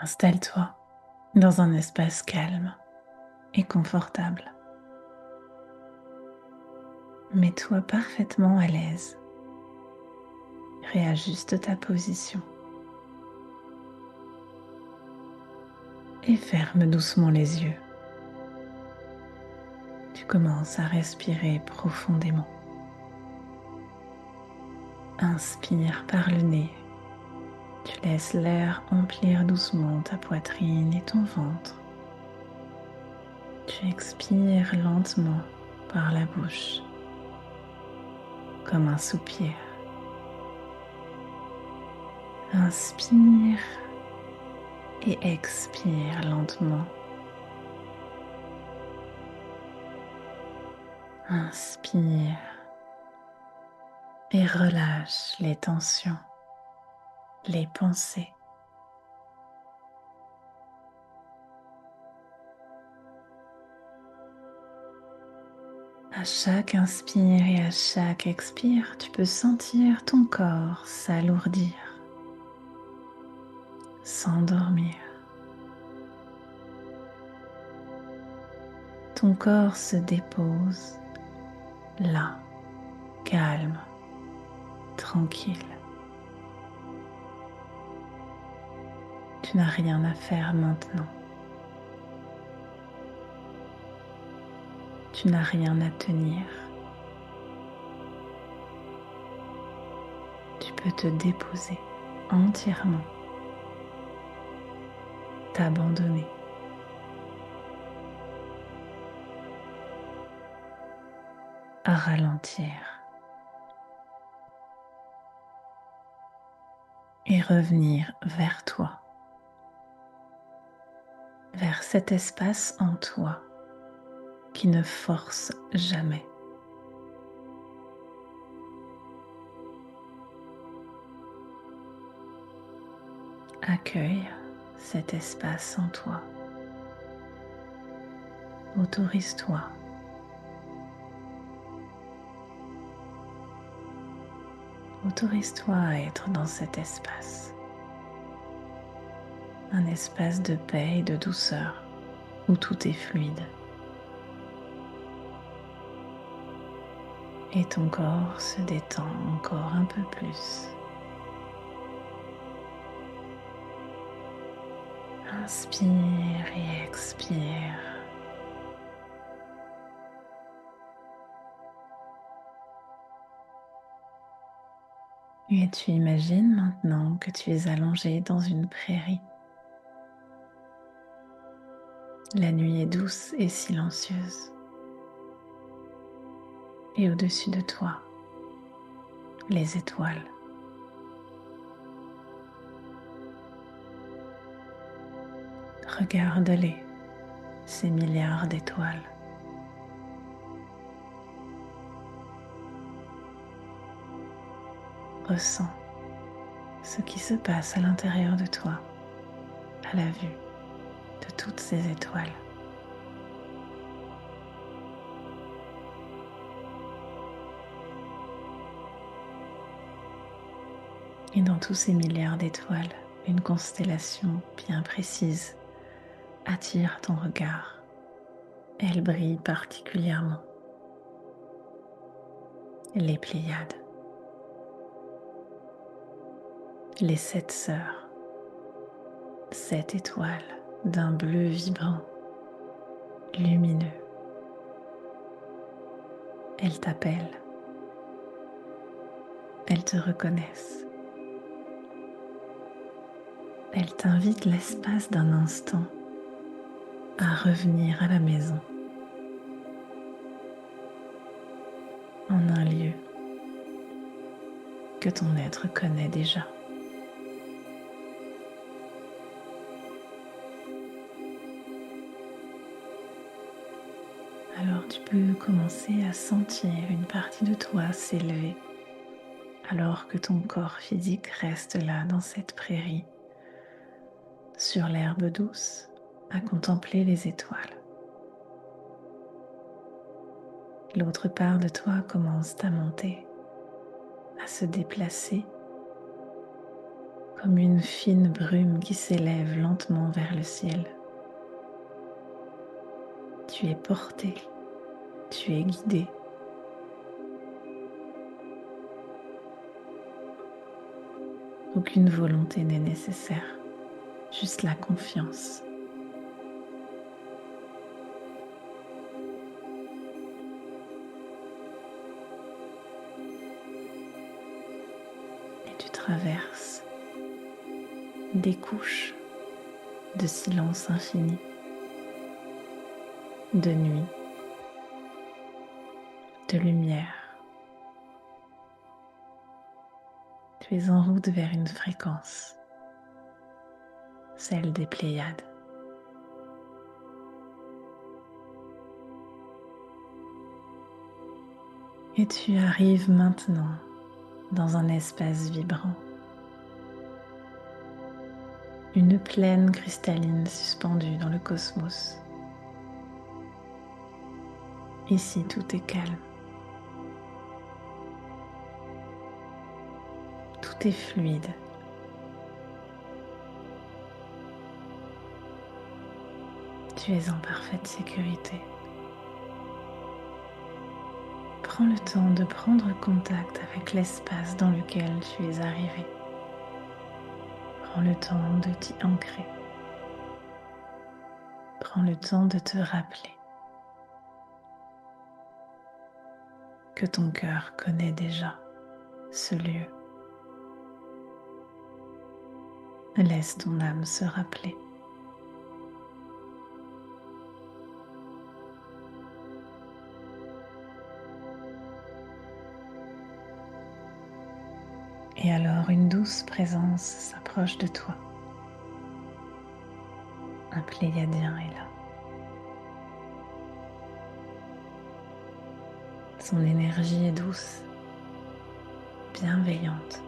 Installe-toi dans un espace calme et confortable. Mets-toi parfaitement à l'aise. Réajuste ta position et ferme doucement les yeux. Tu commences à respirer profondément. Inspire par le nez. Tu laisses l'air emplir doucement ta poitrine et ton ventre. Tu expires lentement par la bouche, comme un soupir. Inspire et expire lentement. Inspire et relâche les tensions, les pensées. À chaque inspire et à chaque expire, tu peux sentir ton corps s'alourdir, s'endormir. Ton corps se dépose là, calme, tranquille. Tu n'as rien à faire maintenant. Tu n'as rien à tenir. Tu peux te déposer entièrement, t'abandonner. À ralentir et revenir vers toi, vers cet espace en toi qui ne force jamais. Accueille cet espace en toi. Autorise-toi. Autorise-toi à être dans cet espace. Un espace de paix et de douceur où tout est fluide. Et ton corps se détend encore un peu plus. Inspire et expire. Et tu imagines maintenant que tu es allongé dans une prairie. La nuit est douce et silencieuse. Et au-dessus de toi, les étoiles. Regarde-les, ces milliards d'étoiles. Ressens ce qui se passe à l'intérieur de toi, à la vue de toutes ces étoiles. Et dans tous ces milliards d'étoiles, une constellation bien précise attire ton regard. Elle brille particulièrement. Les Pléiades. Les 7 sœurs. 7 étoiles d'un bleu vibrant, lumineux. Elles t'appellent. Elles te reconnaissent. Elles t'invitent l'espace d'un instant à revenir à la maison, en un lieu que ton être connaît déjà. Alors tu peux commencer à sentir une partie de toi s'élever alors que ton corps physique reste là dans cette prairie, sur l'herbe douce, à contempler les étoiles. L'autre part de toi commence à monter, à se déplacer, comme une fine brume qui s'élève lentement vers le ciel. Tu es porté, tu es guidé. Aucune volonté n'est nécessaire, juste la confiance. Et tu traverses des couches de silence infini, de nuit, de lumière. Tu es en route vers une fréquence, celle des Pléiades. Et tu arrives maintenant dans un espace vibrant, une plaine cristalline suspendue dans le cosmos. Ici, tout est calme. Tout est fluide. Tu es en parfaite sécurité. Prends le temps de prendre contact avec l'espace dans lequel tu es arrivé. Prends le temps de t'y ancrer. Prends le temps de te rappeler que ton cœur connaît déjà ce lieu. Laisse ton âme se rappeler. Et alors une douce présence s'approche de toi. Un pléiadien est là. Son énergie est douce, bienveillante.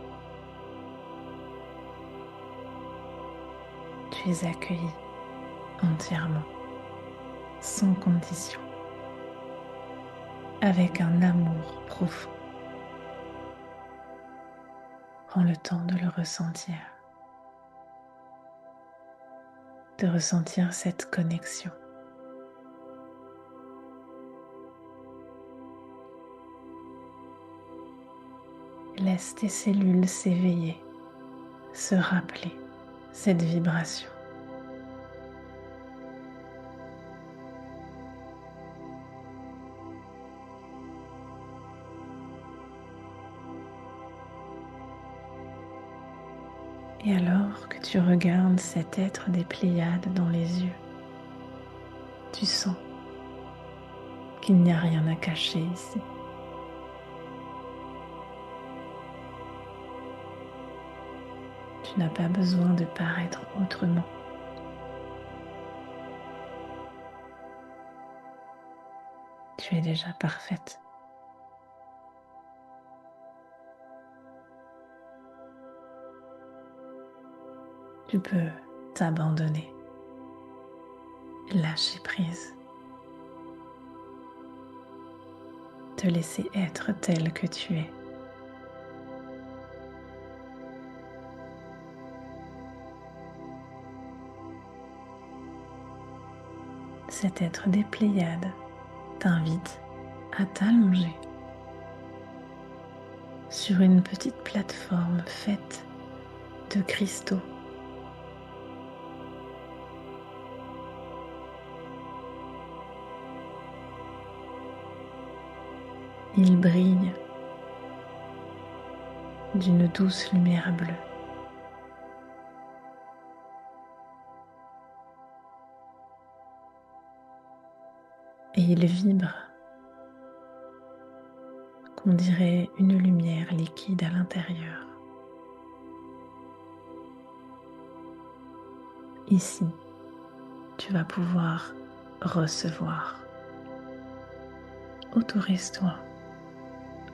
Tu es accueilli entièrement, sans condition, avec un amour profond. Prends le temps de le ressentir, de ressentir cette connexion. Laisse tes cellules s'éveiller, se rappeler cette vibration. Et alors que tu regardes cet être des Pléiades dans les yeux, tu sens qu'il n'y a rien à cacher ici. Tu n'as pas besoin de paraître autrement. Tu es déjà parfaite. Tu peux t'abandonner, lâcher prise, te laisser être tel que tu es. Cet être des Pléiades t'invite à t'allonger sur une petite plateforme faite de cristaux. Il brille d'une douce lumière bleue. Et il vibre, qu'on dirait une lumière liquide à l'intérieur. Ici, tu vas pouvoir recevoir. Autorise-toi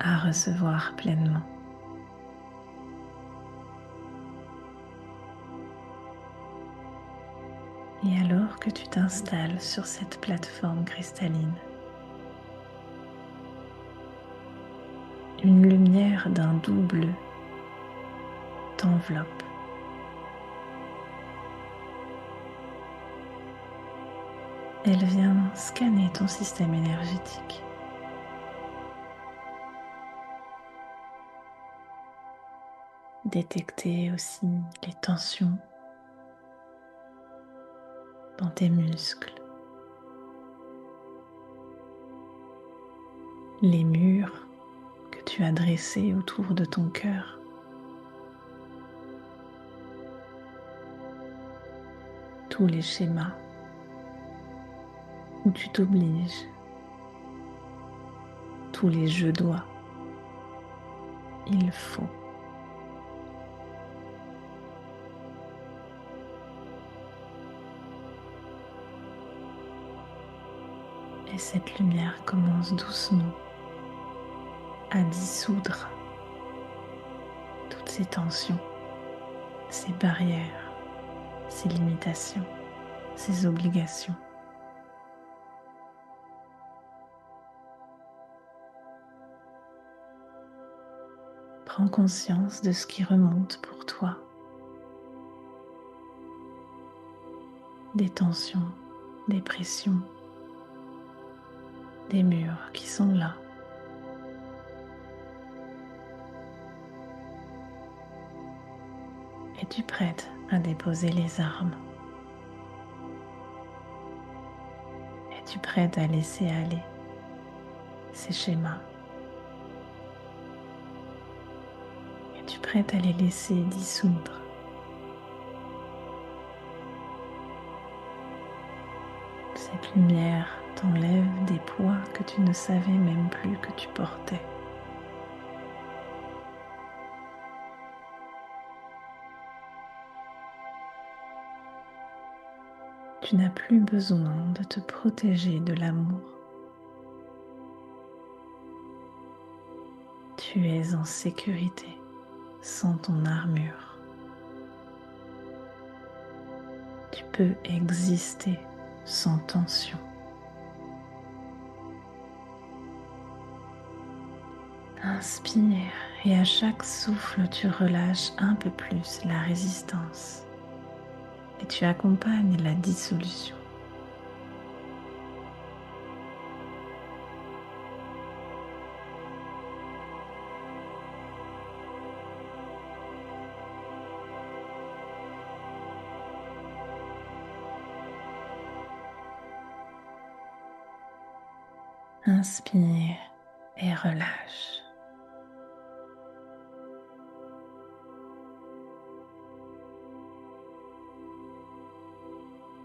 à recevoir pleinement. Et alors que tu t'installes sur cette plateforme cristalline, une lumière d'un doux bleu t'enveloppe elle vient scanner ton système énergétique. Détecter aussi les tensions dans tes muscles, les murs que tu as dressés autour de ton cœur. Tous les schémas où tu t'obliges, tous les je dois, il faut. Et cette lumière commence doucement à dissoudre toutes ces tensions, ces barrières, ces limitations, ces obligations. Prends conscience de ce qui remonte pour toi, des tensions, des pressions, des murs qui sont là. Es-tu prête à déposer les armes? Es-tu prête à laisser aller ces schémas? Es-tu prête à les laisser dissoudre? Cette lumière t'enlève des poids que tu ne savais même plus que tu portais. Tu n'as plus besoin de te protéger de l'amour. Tu es en sécurité sans ton armure. Tu peux exister sans tension. Inspire et à chaque souffle, tu relâches un peu plus la résistance et tu accompagnes la dissolution. Inspire et relâche.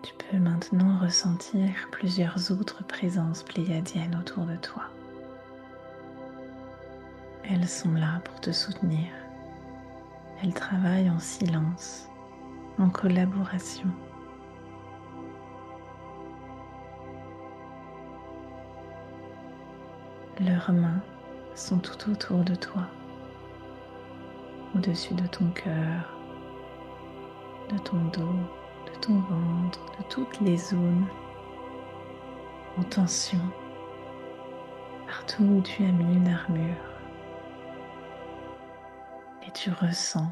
Tu peux maintenant ressentir plusieurs autres présences pléiadiennes autour de toi. Elles sont là pour te soutenir. Elles travaillent en silence, en collaboration. Leurs mains sont tout autour de toi, au-dessus de ton cœur, de ton dos, de ton ventre, de toutes les zones en tension, partout où tu as mis une armure. Et tu ressens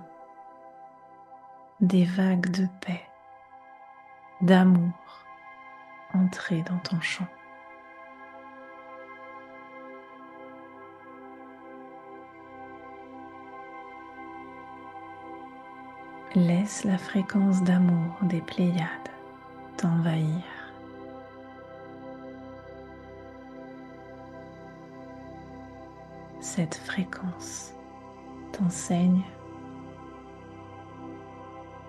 des vagues de paix, d'amour entrer dans ton champ. Laisse la fréquence d'amour des Pléiades t'envahir. Cette fréquence t'enseigne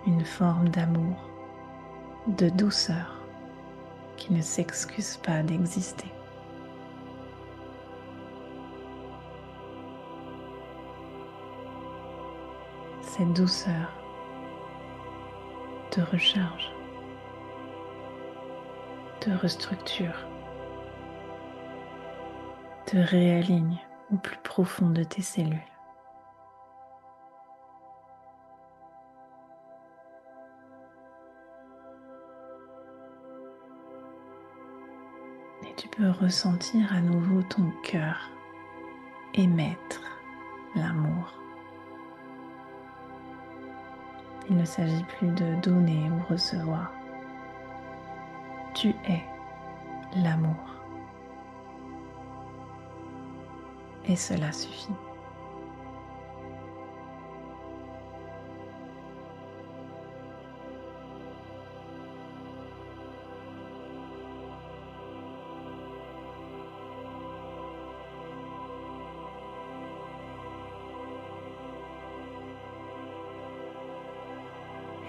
une forme d'amour, de douceur qui ne s'excuse pas d'exister. Cette douceur te recharge, te restructure, te réaligne au plus profond de tes cellules. Et tu peux ressentir à nouveau ton cœur émettre l'amour. Il ne s'agit plus de donner ou recevoir. Tu es l'amour. Et cela suffit.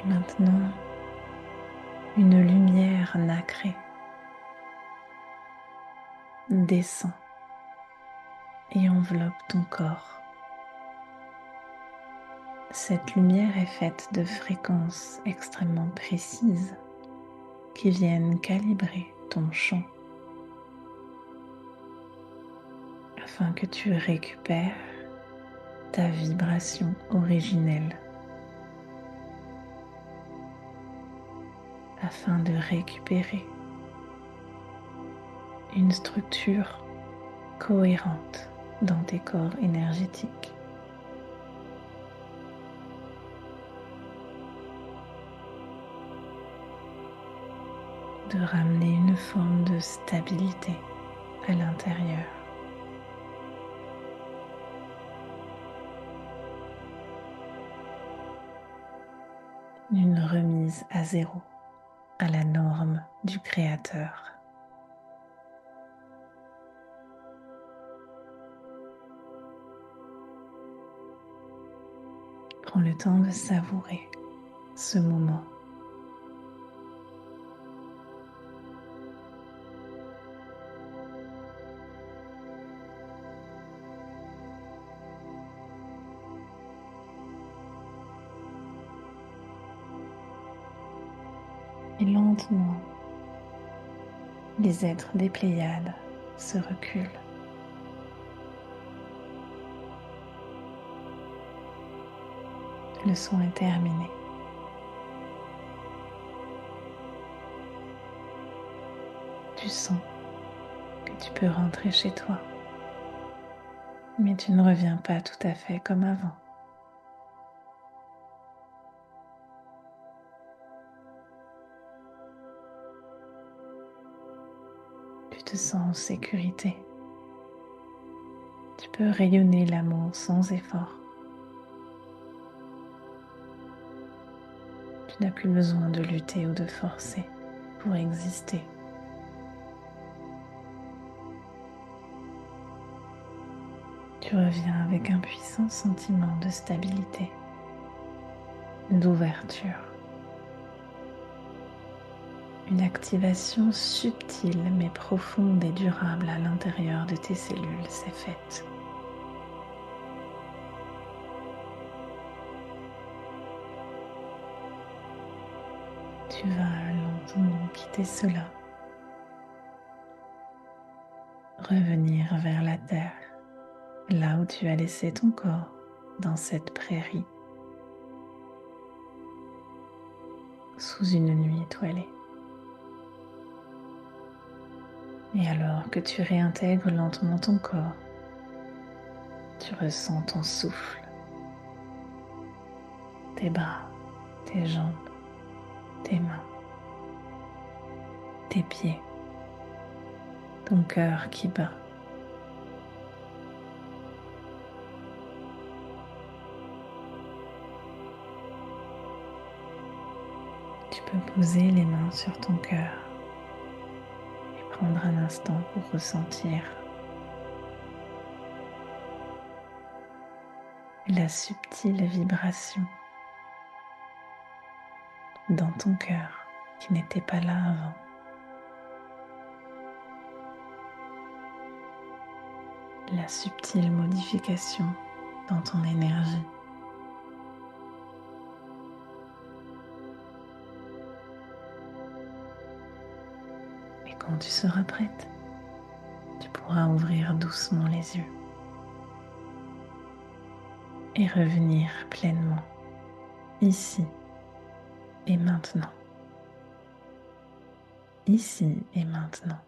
Et maintenant, une lumière nacrée descend et enveloppe ton corps. Cette lumière est faite de fréquences extrêmement précises qui viennent calibrer ton champ afin que tu récupères ta vibration originelle, afin de récupérer une structure cohérente dans tes corps énergétiques. De ramener une forme de stabilité à l'intérieur. Une remise à zéro, à la norme du Créateur. Prends le temps de savourer ce moment. Et lentement, les êtres des Pléiades se reculent. Le son est terminé. Tu sens que tu peux rentrer chez toi, mais tu ne reviens pas tout à fait comme avant. Tu te sens en sécurité. Tu peux rayonner l'amour sans effort. Tu n'as plus besoin de lutter ou de forcer pour exister. Tu reviens avec un puissant sentiment de stabilité, d'ouverture. Une activation subtile mais profonde et durable à l'intérieur de tes cellules s'est faite. Tu vas lentement quitter cela, revenir vers la terre, là où tu as laissé ton corps dans cette prairie, sous une nuit étoilée. Et alors que tu réintègres lentement ton corps, tu ressens ton souffle, tes bras, tes jambes, tes mains, tes pieds, ton cœur qui bat. Tu peux poser les mains sur ton cœur et prendre un instant pour ressentir la subtile vibration dans ton cœur qui n'était pas là avant. La subtile modification dans ton énergie. Et quand tu seras prête, tu pourras ouvrir doucement les yeux et revenir pleinement ici et maintenant. Ici et maintenant.